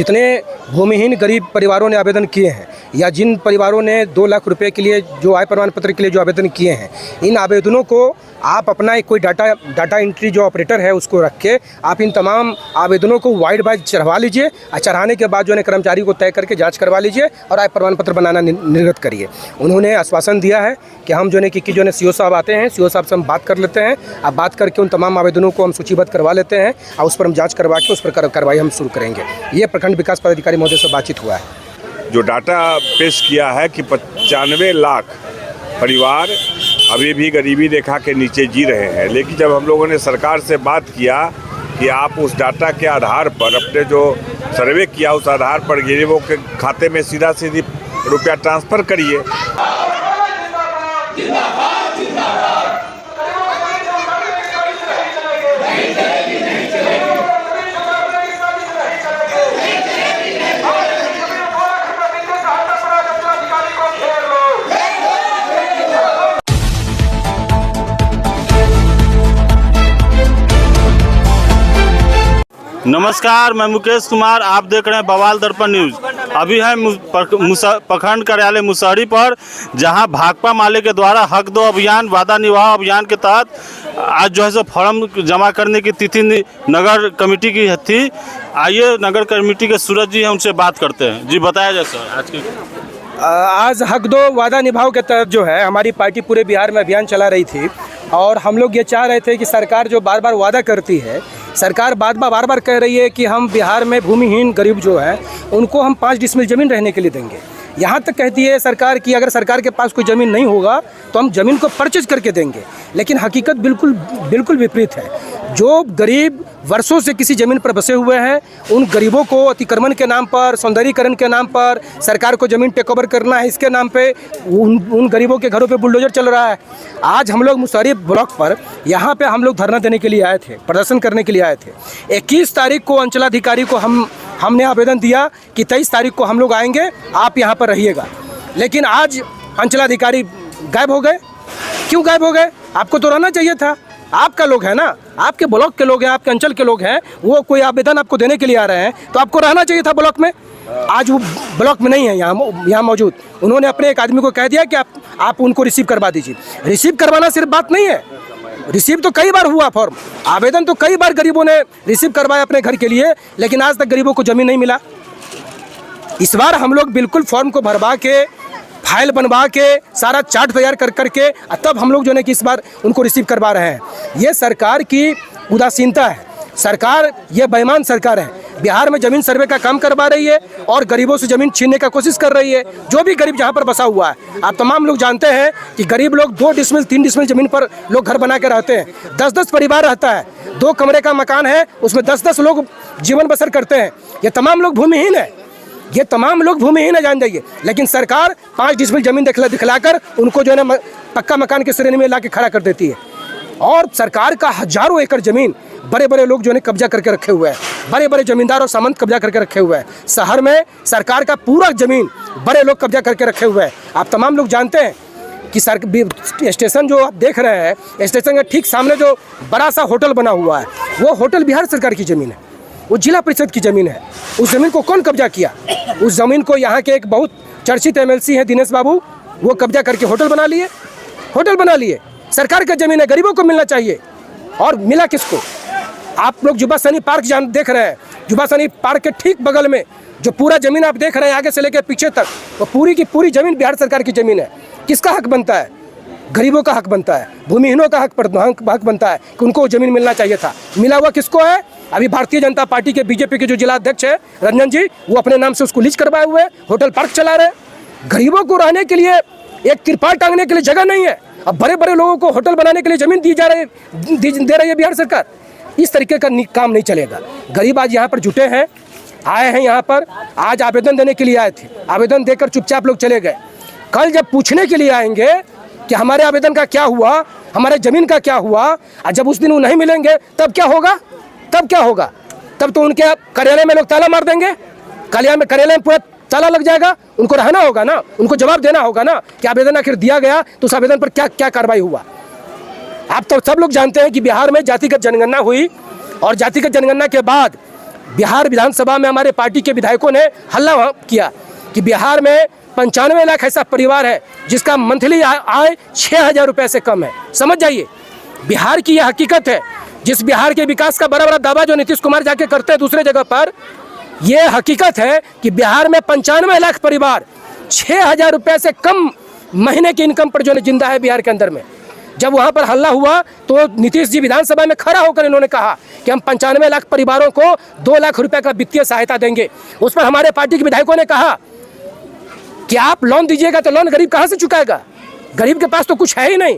जितने भूमिहीन गरीब परिवारों ने आवेदन किए हैं या जिन परिवारों ने 2 लाख रुपए के लिए जो आय प्रमाण पत्र के लिए जो आवेदन किए हैं, इन आवेदनों को आप अपना एक कोई डाटा एंट्री जो ऑपरेटर है उसको रख के आप इन तमाम आवेदनों को वाइड बाय चढ़वा लीजिए और चढ़ाने के बाद जो है कर्मचारी को तय करके जांच करवा लीजिए और आय प्रमाण पत्र बनाना निर्गत करिए। उन्होंने आश्वासन दिया है कि हम जो है कि जो है सीओ साहब आते हैं, सीओ साहब से हम बात कर लेते हैं, अब बात करके उन तमाम आवेदनों को हम सूचीबद्ध करवा लेते हैं और उस पर हम जाँच करवा के उस पर कार्रवाई हम शुरू करेंगे। ये प्रखंड विकास पदाधिकारी महोदय से बातचीत हुआ है। जो डाटा पेश किया है कि 95 लाख परिवार अभी भी गरीबी रेखा के नीचे जी रहे हैं, लेकिन जब हम लोगों ने सरकार से बात किया कि आप उस डाटा के आधार पर अपने जो सर्वे किया उस आधार पर गरीबों के खाते में सीधा रुपया ट्रांसफ़र करिए। नमस्कार, मैं मुकेश कुमार, आप देख रहे हैं बवाल दर्पण न्यूज़। अभी है प्रखंड कार्यालय मुसहरी पर, जहां भाकपा माले के द्वारा हक दो अभियान वादा निभाओ अभियान के तहत आज जो है सो फॉर्म जमा करने की तिथि नगर कमेटी की थी। आइए नगर कमेटी के सूरज जी हैं, उनसे बात करते हैं। जी बताया जाए सर। आज हक दो वादा निभाओ के तहत जो है हमारी पार्टी पूरे बिहार में अभियान चला रही थी और हम लोग ये चाह रहे थे कि सरकार जो बार बार वादा करती है, सरकार बार बार कह रही है कि हम बिहार में भूमिहीन गरीब जो है उनको हम 5 डिसमिल ज़मीन रहने के लिए देंगे। यहाँ तक कहती है सरकार कि अगर सरकार के पास कोई ज़मीन नहीं होगा तो हम ज़मीन को परचेज करके देंगे, लेकिन हकीकत बिल्कुल विपरीत है। जो गरीब वर्षों से किसी ज़मीन पर बसे हुए हैं, उन गरीबों को अतिक्रमण के नाम पर, सौंदर्यीकरण के नाम पर, सरकार को ज़मीन टेक ओवर करना है, इसके नाम पे उन गरीबों के घरों पे बुलडोजर चल रहा है। आज हम लोग मुसहरी ब्लॉक पर यहाँ पे हम लोग धरना देने के लिए आए थे, प्रदर्शन करने के लिए आए थे। 21 तारीख को अंचलाधिकारी को हमने आवेदन दिया कि 23 तारीख को हम लोग आएंगे, आप यहाँ पर रहिएगा, लेकिन आज अंचलाधिकारी गायब हो गए। क्यों गायब हो गए? आपको तो रहना चाहिए था, आपका लोग है ना, आपके ब्लॉक के लोग हैं, आपके अंचल के लोग हैं, वो कोई आवेदन आपको देने के लिए आ रहे हैं तो आपको रहना चाहिए था ब्लॉक में। आज वो ब्लॉक में नहीं है यहाँ मौजूद। उन्होंने अपने एक आदमी को कह दिया कि आप उनको रिसीव करवा दीजिए। रिसीव करवाना सिर्फ बात नहीं है, रिसीव तो कई बार हुआ फॉर्म, आवेदन तो कई बार गरीबों ने रिसीव करवाया अपने घर के लिए, लेकिन आज तक गरीबों को ज़मीन नहीं मिला। इस बार हम लोग बिल्कुल फॉर्म को भरवा के, फाइल बनवा के, सारा चार्ट तैयार करके तब हम लोग जो है कि इस बार उनको रिसीव करवा रहे हैं। ये सरकार की उदासीनता है, सरकार ये बेईमान सरकार है। बिहार में ज़मीन सर्वे का काम करवा रही है और गरीबों से ज़मीन छीनने का कोशिश कर रही है। जो भी गरीब जहाँ पर बसा हुआ है, आप तमाम लोग जानते हैं कि गरीब लोग 2 डिसमिल 3 डिसमिल ज़मीन पर लोग घर बना के रहते हैं। 10-10 परिवार रहता है, 2 कमरे का मकान है, उसमें 10-10 लोग जीवन बसर करते हैं। ये तमाम लोग भूमिहीन है, ये तमाम लोग भूमिहीन है, जान जाइए। लेकिन सरकार 5 डिसमिल ज़मीन दिखलाकर उनको जो है ना पक्का मकान की श्रेणी में ला के खड़ा कर देती है। और सरकार का हजारों एकड़ ज़मीन बड़े बड़े लोग जो है कब्जा करके रखे हुए हैं, बड़े बड़े जमींदार और सामंत कब्जा करके रखे हुए हैं। शहर में सरकार का पूरा ज़मीन बड़े लोग कब्जा करके रखे हुए हैं। आप तमाम लोग जानते हैं कि स्टेशन जो आप देख रहे हैं, स्टेशन के ठीक सामने जो बड़ा सा होटल बना हुआ है, वो होटल बिहार सरकार की ज़मीन है, वो जिला परिषद की ज़मीन है। उस ज़मीन को कौन कब्जा किया? उस ज़मीन को यहाँ के एक बहुत चर्चित MLC हैं दिनेश बाबू, वो कब्जा करके होटल बना लिए। सरकार का ज़मीन है, गरीबों को मिलना चाहिए। और मिला किसको? आप लोग जुबा सैनी पार्क देख रहे हैं, जुबा सैनी पार्क के ठीक बगल में जो पूरा ज़मीन आप देख रहे हैं आगे से लेकर पीछे तक, वो पूरी की पूरी ज़मीन बिहार सरकार की ज़मीन है। किसका हक बनता है? गरीबों का हक बनता है, भूमिहीनों का हक बनता है कि उनको ज़मीन मिलना चाहिए था। मिला हुआ किसको है? अभी भारतीय जनता पार्टी के BJP के जो जिला अध्यक्ष है रंजन जी, वो अपने नाम से उसको लीज करवाए हुए होटल पार्क चला रहे हैं। गरीबों को रहने के लिए एक तिरपाल टांगने के लिए जगह नहीं है, अब बड़े बड़े लोगों को होटल बनाने के लिए ज़मीन दे रही है बिहार सरकार। इस तरीके का काम नहीं चलेगा। गरीब आज यहाँ पर जुटे हैं, आए हैं यहाँ पर, आज आवेदन देने के लिए आए थे, आवेदन देकर चुपचाप लोग चले गए। कल जब पूछने के लिए आएंगे कि हमारे आवेदन का क्या हुआ, हमारे ज़मीन का क्या हुआ, और जब उस दिन वो नहीं मिलेंगे तब क्या होगा? तब तो उनके कार्यालय में लोग ताला मार देंगे, कार्यालय में पूरा ताला लग जाएगा। उनको रहना होगा ना, उनको जवाब देना होगा ना कि आवेदन आखिर दिया गया तो उस आवेदन पर क्या कार्रवाई हुआ। आप तो सब लोग जानते हैं कि बिहार में जातिगत जनगणना हुई और जातिगत जनगणना के बाद बिहार विधानसभा में हमारे पार्टी के विधायकों ने हल्ला किया कि बिहार में 95 लाख ऐसा परिवार है जिसका मंथली आय 6,000 रुपये से कम है। समझ जाइए, बिहार की यह हकीकत है। जिस बिहार के विकास का बड़ा बड़ा दावा जो नीतीश कुमार जाके करते हैं दूसरे जगह पर, यह हकीकत है कि बिहार में 95 लाख परिवार 6,000 रुपये से कम महीने की इनकम पर जो जिंदा है बिहार के अंदर में। जब वहाँ पर हल्ला हुआ तो नीतीश जी विधानसभा में खड़ा होकर इन्होंने कहा कि हम 95 लाख परिवारों को 2 लाख रुपए का वित्तीय सहायता देंगे। उस पर हमारे पार्टी के विधायकों ने कहा कि आप लोन दीजिएगा तो लोन गरीब कहाँ से चुकाएगा? गरीब के पास तो कुछ है ही नहीं,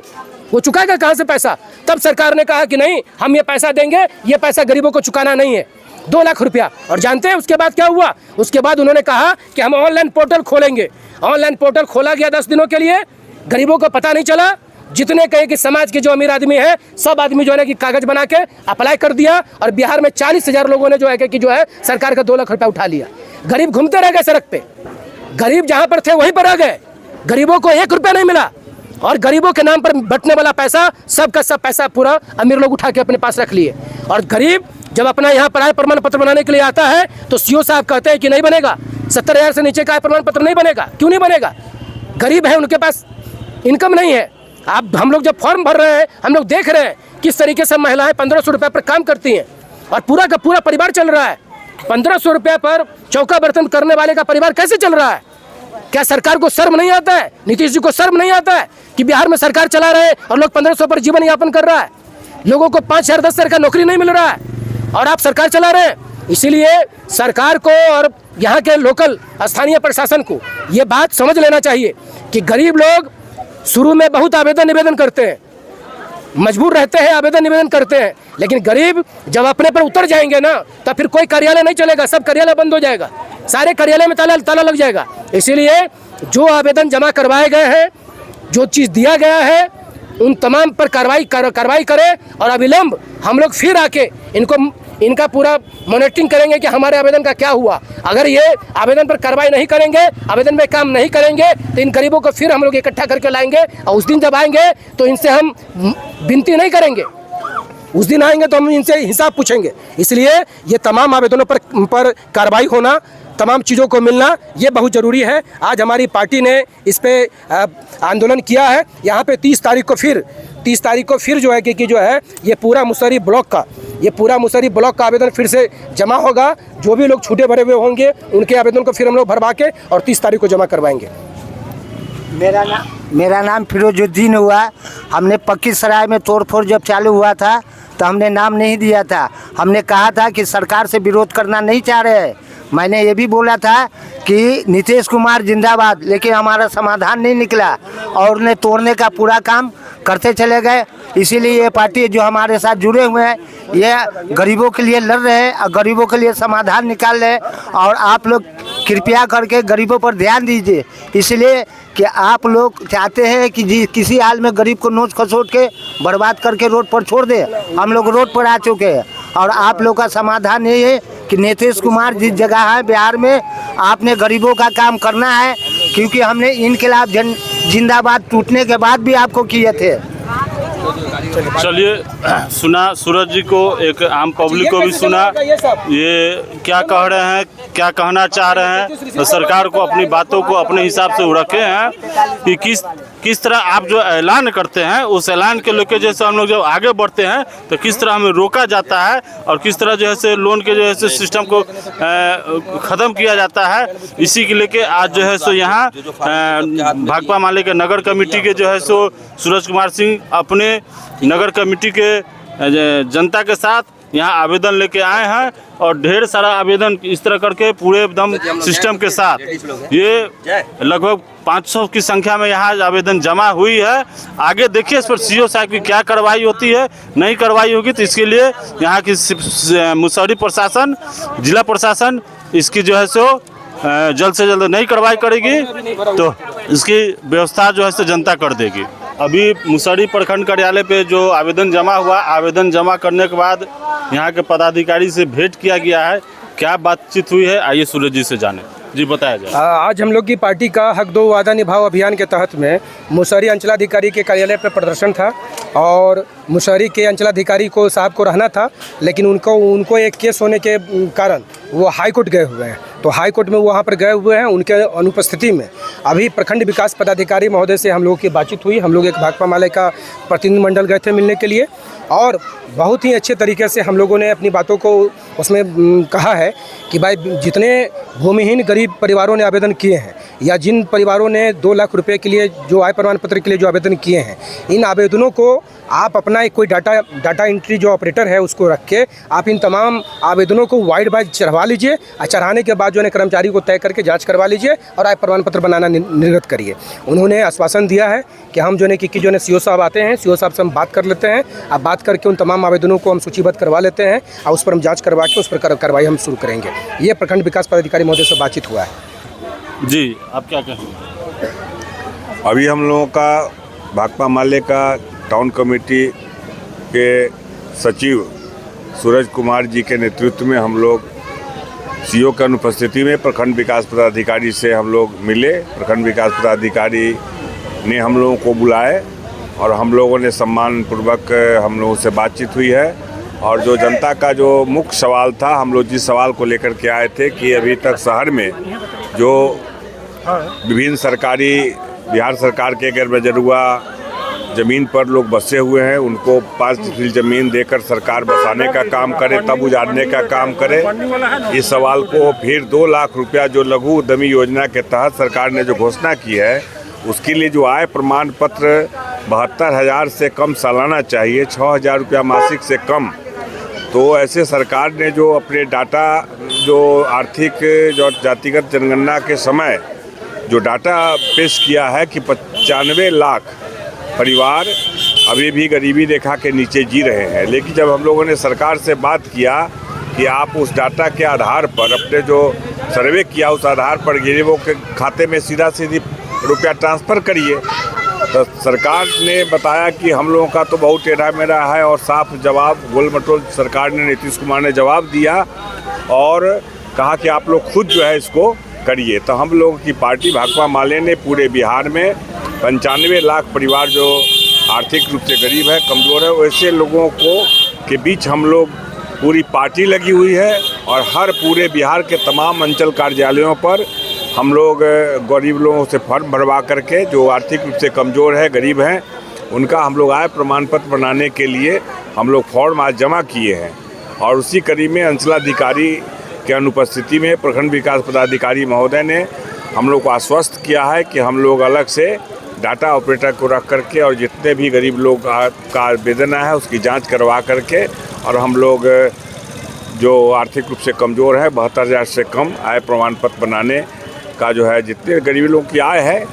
वो चुकाएगा कहाँ से पैसा? तब सरकार ने कहा कि नहीं, हम ये पैसा देंगे, ये पैसा गरीबों को चुकाना नहीं है, 2 लाख रुपया। और जानते हैं उसके बाद क्या हुआ? उसके बाद उन्होंने कहा कि हम ऑनलाइन पोर्टल खोलेंगे। ऑनलाइन पोर्टल खोला गया 10 दिनों के लिए, गरीबों को पता नहीं चला। जितने कहे कि समाज के जो अमीर आदमी है, सब आदमी जो है कि कागज बना के अप्लाई कर दिया और बिहार में 40,000 लोगों ने जो है सरकार का 2 लाख रुपया उठा लिया। गरीब घूमते रह गए सड़क पे, गरीब जहाँ पर थे वहीं पर रह गए, गरीबों को 1 रुपया नहीं मिला। और गरीबों के नाम पर बंटने वाला पैसा, सब का सब पैसा पूरा अमीर लोग उठा के अपने पास रख लिए। और गरीब जब अपना यहाँ पर आय प्रमाण पत्र बनाने के लिए आता है तो सीओ साहब कहते हैं कि नहीं बनेगा, 70,000 से नीचे का आय प्रमाण पत्र नहीं बनेगा। क्यों नहीं बनेगा? गरीब है, उनके पास इनकम नहीं है। हम लोग जब फॉर्म भर रहे हैं, हम लोग देख रहे हैं किस तरीके से महिलाएं 1,500 रुपये पर काम करती हैं और पूरा का पूरा परिवार चल रहा है। 1,500 रुपये पर चौका बर्तन करने वाले का परिवार कैसे चल रहा है? क्या सरकार को शर्म नहीं आता है? नीतीश जी को शर्म नहीं आता है कि बिहार में सरकार चला रहे हैं और लोग 1,500 पर जीवन यापन कर रहा है? लोगों को 5,000 10,000 का नौकरी नहीं मिल रहा है और आप सरकार चला रहे हैं। इसीलिए सरकार को और यहाँ के लोकल स्थानीय प्रशासन को ये बात समझ लेना चाहिए कि गरीब लोग शुरू में बहुत आवेदन निवेदन करते हैं, मजबूर रहते हैं, आवेदन निवेदन करते हैं, लेकिन गरीब जब अपने पर उतर जाएंगे ना, तब फिर कोई कार्यालय नहीं चलेगा, सब कार्यालय बंद हो जाएगा, सारे कार्यालय में ताला लग जाएगा। इसीलिए जो आवेदन जमा करवाए गए हैं, जो चीज़ दिया गया है, उन तमाम पर कार्रवाई करें और अविलंब हम लोग फिर आके इनका पूरा मॉनिटरिंग करेंगे कि हमारे आवेदन का क्या हुआ। अगर ये आवेदन पर कार्रवाई नहीं करेंगे, आवेदन में काम नहीं करेंगे, तो इन गरीबों को फिर हम लोग इकट्ठा करके लाएंगे और उस दिन जब आएंगे तो इनसे हम विनती नहीं करेंगे, उस दिन आएंगे तो हम इनसे हिसाब पूछेंगे। इसलिए ये तमाम आवेदनों पर कार्रवाई होना, तमाम चीज़ों को मिलना, ये बहुत ज़रूरी है। आज हमारी पार्टी ने इस पे आंदोलन किया है। यहाँ पे 30 तारीख को फिर जो है कि जो है ये पूरा मुसहरी ब्लॉक का आवेदन फिर से जमा होगा। जो भी लोग छूटे भरे हुए होंगे उनके आवेदन को फिर हम लोग भरवा के और 30 तारीख को जमा करवाएंगे। मेरा नाम फिरोजुद्दीन हुआ। हमने पक्की सराय में तोड़फोड़ जब चालू हुआ था तो हमने नाम नहीं दिया था। हमने कहा था कि सरकार से विरोध करना नहीं चाह रहे हैं। मैंने ये भी बोला था कि नीतीश कुमार जिंदाबाद, लेकिन हमारा समाधान नहीं निकला और उन्हें तोड़ने का पूरा काम करते चले गए। इसीलिए ये पार्टी जो हमारे साथ जुड़े हुए हैं, ये गरीबों के लिए लड़ रहे हैं और गरीबों के लिए समाधान निकाल रहे हैं। और आप लोग कृपया करके गरीबों पर ध्यान दीजिए, इसलिए कि आप लोग चाहते हैं कि किसी हाल में गरीब को नोच खसोट के बर्बाद करके रोड पर छोड़ दे। हम लोग रोड पर आ चुके हैं और आप लोग का समाधान ये है कि नीतीश कुमार जिस जगह है बिहार में, आपने गरीबों का काम करना है, क्योंकि हमने इनकलाब जिंदाबाद टूटने के बाद भी आपको किए थे। चलिए, सुना सूरज जी को, एक आम पब्लिक को भी सुना, ये क्या कह रहे हैं, क्या कहना चाह रहे हैं। तो सरकार को अपनी बातों को अपने हिसाब से रखे हैं कि किस तरह आप जो ऐलान करते हैं, उस ऐलान के लेके जैसे हम लोग जब आगे बढ़ते हैं तो किस तरह हमें रोका जाता है और किस तरह जो है से लोन के जो है से सिस्टम को ख़त्म किया जाता है। इसी के लेके आज जो है सो यहाँ भाकपा माले के नगर कमेटी के जो है सो सूरज कुमार सिंह अपने नगर कमेटी के जनता के साथ यहाँ आवेदन लेके आए हैं और ढेर सारा आवेदन इस तरह करके पूरे एकदम सिस्टम के साथ, ये लगभग 500 की संख्या में यहाँ आवेदन जमा हुई है। आगे देखिए इस पर सीओ साहब की क्या कार्रवाई होती है, नहीं कार्रवाई होगी तो इसके लिए यहाँ की मुसहरी प्रशासन, जिला प्रशासन इसकी जो है सो जल्द से जल्द नहीं कार्रवाई करेगी तो इसकी व्यवस्था जो है सो जनता कर देगी। अभी मुसहरी प्रखंड कार्यालय पे जो आवेदन जमा हुआ, आवेदन जमा करने के बाद यहाँ के पदाधिकारी से भेंट किया गया है। क्या बातचीत हुई है, आइए सूरज जी से जाने। जी बताया जाए। आज हम लोग की पार्टी का हक दो वादा निभाओ अभियान के तहत में मुसहरी अंचलाधिकारी के कार्यालय पर प्रदर्शन था और मुसहरी के अंचलाधिकारी को साहब को रहना था, लेकिन उनको एक केस होने के कारण वो हाई कोर्ट गए हुए हैं। तो हाई कोर्ट में वहाँ पर गए हुए हैं, उनके अनुपस्थिति में अभी प्रखंड विकास पदाधिकारी महोदय से हम लोगों की बातचीत हुई। हम लोग एक भाकपा माले का प्रतिनिधिमंडल गए थे मिलने के लिए और बहुत ही अच्छे तरीके से हम लोगों ने अपनी बातों को उसमें कहा है कि भाई जितने भूमिहीन गरीब परिवारों ने आवेदन किए हैं या जिन परिवारों ने 2 लाख रुपए के लिए जो आय प्रमाण पत्र के लिए जो आवेदन किए हैं, इन आवेदनों को आप अपना कोई डाटा एंट्री जो ऑपरेटर है उसको रख के आप इन तमाम आवेदनों को वाइड बाय चढ़वा लीजिए और चढ़ाने के बाद जो है कर्मचारी को तय करके जांच करवा लीजिए और आय प्रमाण पत्र बनाना निर्गत करिए। उन्होंने आश्वासन दिया है कि हम जो है कि जो है सीओ साहब आते हैं, सीओ साहब से हम बात कर लेते हैं, अब बात करके उन तमाम आवेदनों को हम सूचीबद्ध करवा लेते हैं और उस पर हम जाँच करवा के उस पर कार्रवाई हम शुरू करेंगे। ये प्रखंड विकास पदाधिकारी महोदय से बातचीत हुआ है। जी आप क्या कहेंगे? अभी हम लोगों का भाकपा माले का टाउन कमेटी के सचिव सूरज कुमार जी के नेतृत्व में हम लोग सीओ की अनुपस्थिति में प्रखंड विकास पदाधिकारी से हम लोग मिले। प्रखंड विकास पदाधिकारी ने हम लोगों को बुलाए और हम लोगों ने सम्मानपूर्वक हम लोगों से बातचीत हुई है। और जो जनता का जो मुख्य सवाल था, हम लोग जिस सवाल को लेकर के आए थे कि अभी तक शहर में जो विभिन्न सरकारी बिहार सरकार के गैरबजरुआ ज़मीन पर लोग बसे हुए हैं, उनको 5 डिसमिल ज़मीन देकर सरकार बसाने का काम करे, तब उजाड़ने का काम करे। इस सवाल को फिर 2 लाख रुपया जो लघु उद्यमी योजना के तहत सरकार ने जो घोषणा की है, उसके लिए जो आय प्रमाण पत्र 72,000 से कम सालाना चाहिए, 6,000 रुपया मासिक से कम। तो ऐसे सरकार ने जो अपने डाटा जो आर्थिक जो जातिगत जनगणना के समय जो डाटा पेश किया है कि 95 लाख परिवार अभी भी गरीबी रेखा के नीचे जी रहे हैं। लेकिन जब हम लोगों ने सरकार से बात किया कि आप उस डाटा के आधार पर अपने जो सर्वे किया उस आधार पर गरीबों के खाते में सीधी रुपया ट्रांसफ़र करिए, तो सरकार ने बताया कि हम लोगों का तो बहुत टेढ़ा मेढ़ा है और साफ जवाब गोल मटोल सरकार ने नीतीश कुमार ने जवाब दिया और कहा कि आप लोग खुद जो है इसको करिए। तो हम लोगों की पार्टी भाकपा माले ने पूरे बिहार में 95 लाख परिवार जो आर्थिक रूप से गरीब है, कमज़ोर है, वैसे लोगों को के बीच हम लोग पूरी पार्टी लगी हुई है और हर पूरे बिहार के तमाम अंचल कार्यालयों पर हम लोग गरीब लोगों से फॉर्म भरवा करके जो आर्थिक रूप से कमज़ोर है, गरीब हैं, उनका हम लोग आय प्रमाण पत्र बनाने के लिए हम लोग फॉर्म आज जमा किए हैं। और उसी कड़ी में अंचलाधिकारी के अनुपस्थिति में प्रखंड विकास पदाधिकारी महोदय ने हम लोग को आश्वस्त किया है कि हम लोग अलग से डाटा ऑपरेटर को रख करके और जितने भी गरीब लोग का आवेदन है उसकी जांच करवा करके और हम लोग जो आर्थिक रूप से कमज़ोर है 72,000 से कम आय प्रमाण पत्र बनाने का जो है जितने गरीब लोगों की आय है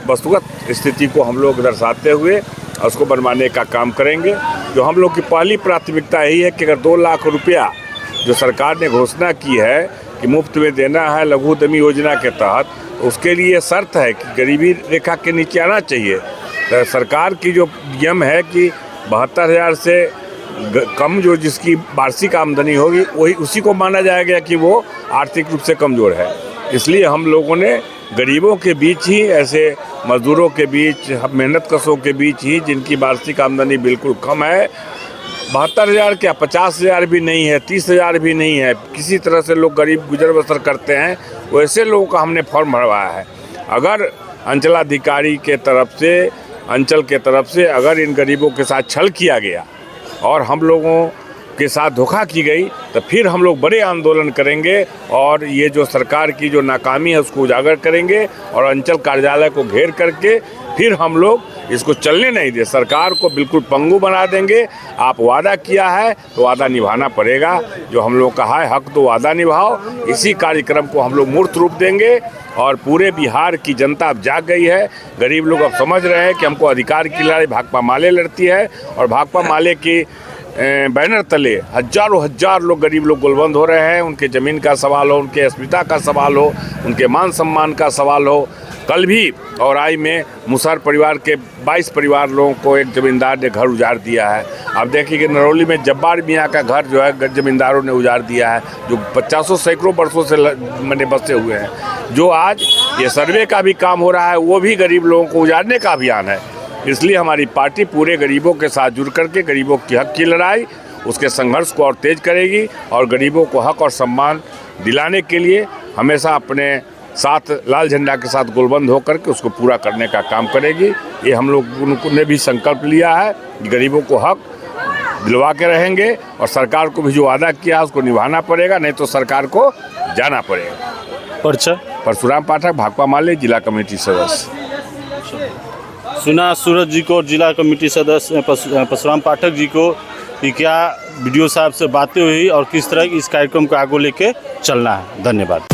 वस्तुगत स्थिति को हम लोग दर्शाते हुए उसको बनवाने का काम करेंगे। जो हम लोग की पहली प्राथमिकता यही है कि अगर 2 लाख रुपया जो सरकार ने घोषणा की है कि मुफ्त में देना है लघु उद्यमी योजना के तहत, उसके लिए शर्त है कि गरीबी रेखा के नीचे आना चाहिए। तो सरकार की जो नियम है कि 72,000 से कम जो जिसकी वार्षिक आमदनी होगी वही उसी को माना जाएगा कि वो आर्थिक रूप से कमज़ोर है। इसलिए हम लोगों ने गरीबों के बीच ही, ऐसे मजदूरों के बीच, मेहनत कशों के बीच ही जिनकी वार्षिक आमदनी बिल्कुल कम है, 72,000 क्या 50,000 भी नहीं है, 30,000 भी नहीं है, किसी तरह से लोग गरीब गुजर बसर करते हैं, वैसे लोगों का हमने फॉर्म भरवाया है। अगर अंचलाधिकारी के तरफ से, अंचल के तरफ से अगर इन गरीबों के साथ छल किया गया और हम लोगों के साथ धोखा की गई तो फिर हम लोग बड़े आंदोलन करेंगे और ये जो सरकार की जो नाकामी है उसको उजागर करेंगे और अंचल कार्यालय को घेर करके फिर हम लोग इसको चलने नहीं दे, सरकार को बिल्कुल पंगु बना देंगे। आप वादा किया है तो वादा निभाना पड़ेगा। जो हम लोग कहा है हक तो वादा निभाओ, इसी कार्यक्रम को हम लोग मूर्त रूप देंगे और पूरे बिहार की जनता अब जाग गई है। गरीब लोग अब समझ रहे हैं कि हमको अधिकार की लड़ाई भाकपा माले लड़ती है और भाकपा माले की बैनर तले हजारों हजार लोग, गरीब लोग गोलबंद हो रहे हैं। उनके ज़मीन का सवाल हो, उनके अस्मिता का सवाल हो, उनके मान सम्मान का सवाल हो। कल भी औराई में मुसहर परिवार के 22 परिवार लोगों को एक ज़मींदार ने घर उजाड़ दिया है। आप देखिए कि नरौली में जब्बार मियाँ का घर जो है ज़मींदारों ने उजाड़ दिया है, जो 50 सैकड़ों वर्षों से मैंने बसे हुए हैं। जो आज ये सर्वे का भी काम हो रहा है, वो भी गरीब लोगों को उजाड़ने का अभियान है। इसलिए हमारी पार्टी पूरे गरीबों के साथ जुड़ करके गरीबों के हक की लड़ाई, उसके संघर्ष को और तेज करेगी और गरीबों को हक और सम्मान दिलाने के लिए हमेशा अपने साथ लाल झंडा के साथ गोलबंद होकर के उसको पूरा करने का काम करेगी। ये हम लोग ने भी संकल्प लिया है कि गरीबों को हक दिलवा के रहेंगे और सरकार को भी जो वादा किया है उसको निभाना पड़ेगा, नहीं तो सरकार को जाना पड़ेगा। परिचय? परशुराम पाठक, भाकपा माले, जिला कमेटी सदस्य। सुना सूरज जी को, जिला कमेटी सदस्य परशुराम पाठक जी को, कि क्या वीडियो साहब से बातें हुई और किस तरह इस कार्यक्रम को आगे लेके चलना है। धन्यवाद।